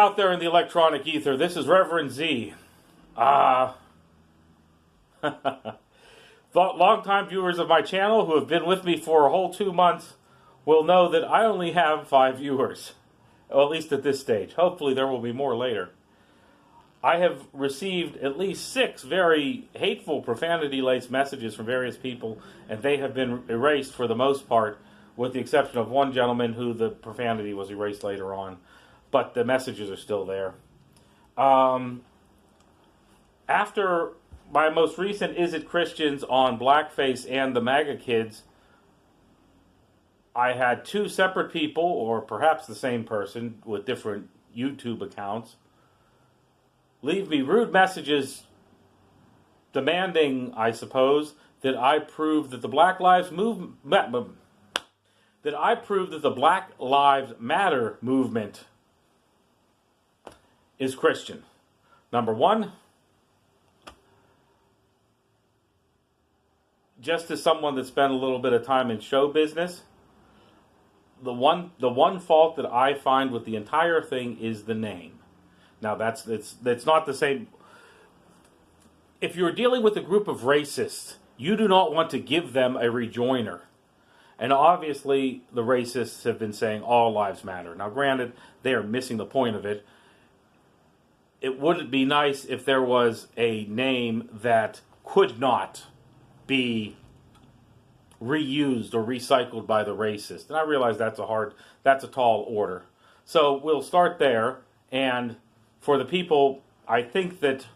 out there in the electronic ether. This is Reverend Z. Long-time viewers of my channel who have been with me for a whole 2 months will know that I only have 5 viewers, well, at least at this stage. Hopefully there will be more later. I have received at least 6 very hateful, profanity-laced messages from various people, and they have been erased for the most part, with the exception of one gentleman who the profanity was erased later on. But the messages are still there. After my most recent Is It Christians on Blackface and the MAGA Kids, I had 2 separate people, or perhaps the same person with different YouTube accounts, leave me rude messages demanding, I suppose, that I prove that the Black Lives Matter movement is Christian. Number one, just as someone that spent a little bit of time in show business, the one fault that I find with the entire thing is the name. Now that's not the same. If you're dealing with a group of racists, you do not want to give them a rejoinder. And obviously the racists have been saying all lives matter. Now granted, they are missing the point of it. It would be nice if there was a name that could not be reused or recycled by the racist. And I realize that's a tall order. So we'll start there. And for the people, I think that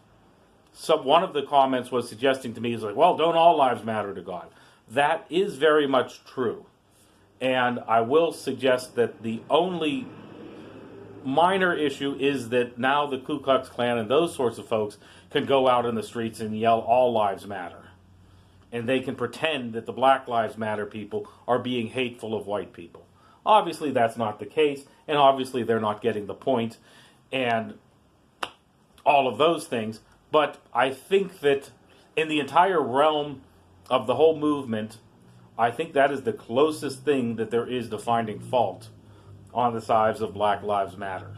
one of the comments was suggesting to me is like, well, don't all lives matter to God? That is very much true. And I will suggest that the only minor issue is that now the Ku Klux Klan and those sorts of folks can go out in the streets and yell all lives matter. And they can pretend that the Black Lives Matter people are being hateful of white people. Obviously that's not the case, and obviously they're not getting the point, and all of those things. But I think that in the entire realm of the whole movement, I think that is the closest thing that there is to finding fault on the sides of Black Lives Matter.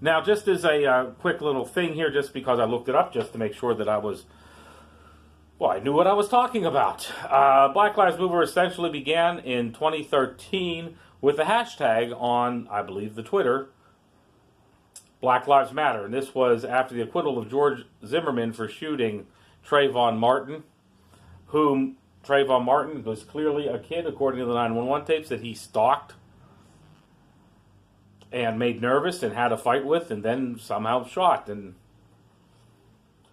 Now, just as a quick little thing here, just because I looked it up just to make sure that I knew what I was talking about. Black Lives Movement essentially began in 2013 with the hashtag on, I believe, the Twitter, Black Lives Matter. And this was after the acquittal of George Zimmerman for shooting Trayvon Martin, whom Trayvon Martin was clearly a kid, according to the 911 tapes, that he stalked and made nervous and had a fight with and then somehow shot. And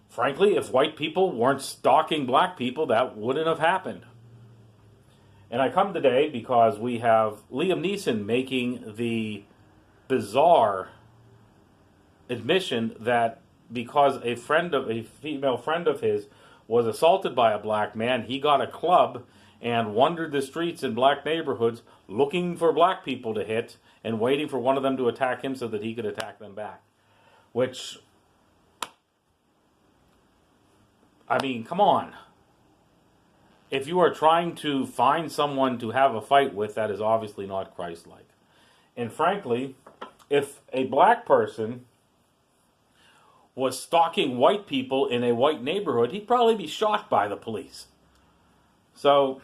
frankly, if white people weren't stalking black people, that wouldn't have happened. And I come today because we have Liam Neeson making the bizarre admission that because a female friend of his was assaulted by a black man, he got a club and wandered the streets in black neighborhoods looking for black people to hit and waiting for one of them to attack him so that he could attack them back. Which, I mean, come on. If you are trying to find someone to have a fight with, that is obviously not Christ-like. And frankly, if a black person was stalking white people in a white neighborhood, he'd probably be shot by the police. So,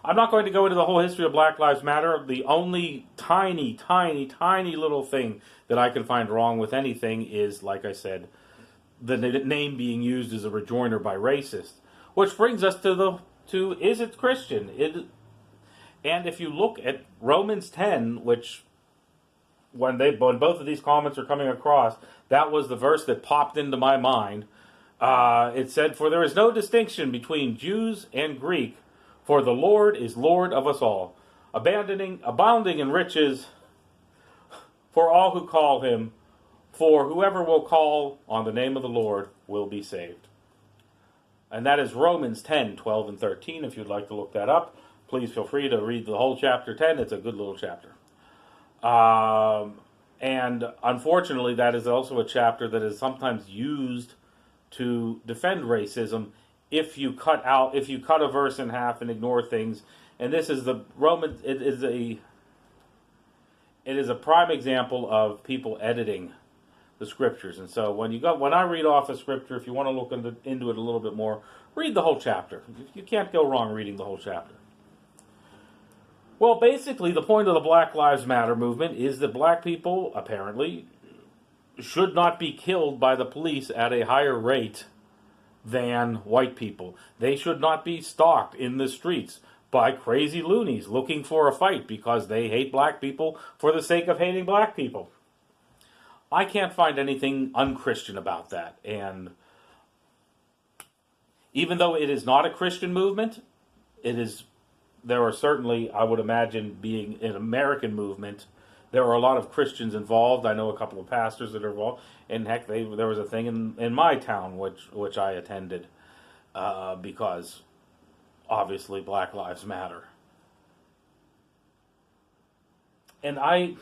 I'm not going to go into the whole history of Black Lives Matter. The only tiny, tiny, tiny little thing that I can find wrong with anything is, like I said, the name being used as a rejoinder by racists. Which brings us to Is It Christian? And if you look at Romans 10, which when both of these comments are coming across, that was the verse that popped into my mind. It said, "For there is no distinction between Jews and Greek, for the Lord is Lord of us all, abounding in riches for all who call him, for whoever will call on the name of the Lord will be saved." And that is Romans 10, 12, and 13. If you'd like to look that up, please feel free to read the whole chapter 10. It's a good little chapter. And unfortunately, that is also a chapter that is sometimes used to defend racism if you cut a verse in half and ignore things. And this is the Romans. it is a prime example of people editing the scriptures. And so when I read off a scripture, if you want to look into it a little bit more, read the whole chapter. You can't go wrong reading the whole chapter. Well, basically, the point of the Black Lives Matter movement is that black people, apparently, should not be killed by the police at a higher rate than white people. They should not be stalked in the streets by crazy loonies looking for a fight because they hate black people for the sake of hating black people. I can't find anything unchristian about that. And even though it is not a Christian movement, there are certainly, I would imagine, being an American movement, there are a lot of Christians involved. I know a couple of pastors that are involved. And heck, there was a thing in my town which I attended because obviously Black Lives Matter. And I'm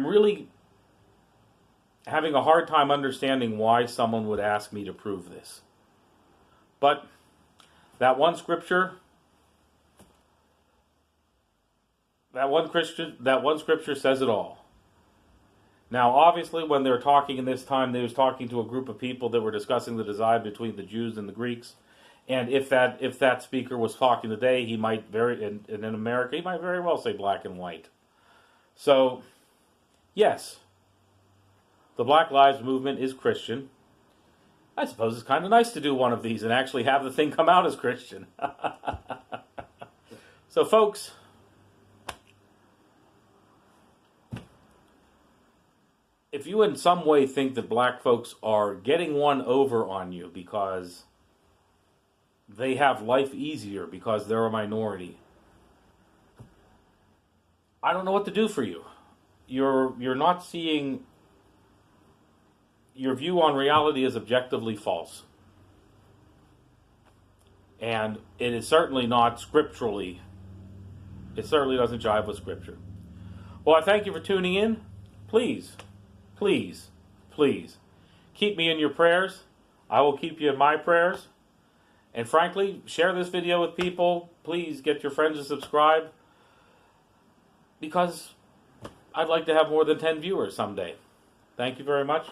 really having a hard time understanding why someone would ask me to prove this. But that one scripture says it all. Now, obviously, when they were talking in this time, they was talking to a group of people that were discussing the divide between the Jews and the Greeks. And if that speaker was talking today, he might in America, he might very well say black and white. So, yes, the Black Lives Movement is Christian. I suppose it's kind of nice to do one of these and actually have the thing come out as Christian. So, folks, if you in some way think that black folks are getting one over on you because they have life easier because they're a minority, I don't know what to do for you. You're not seeing, your view on reality is objectively false. And it is certainly not scripturally, it certainly doesn't jive with Scripture. Well, I thank you for tuning in. Please, please, please, keep me in your prayers. I will keep you in my prayers. And frankly, share this video with people. Please get your friends to subscribe, because I'd like to have more than 10 viewers someday. Thank you very much.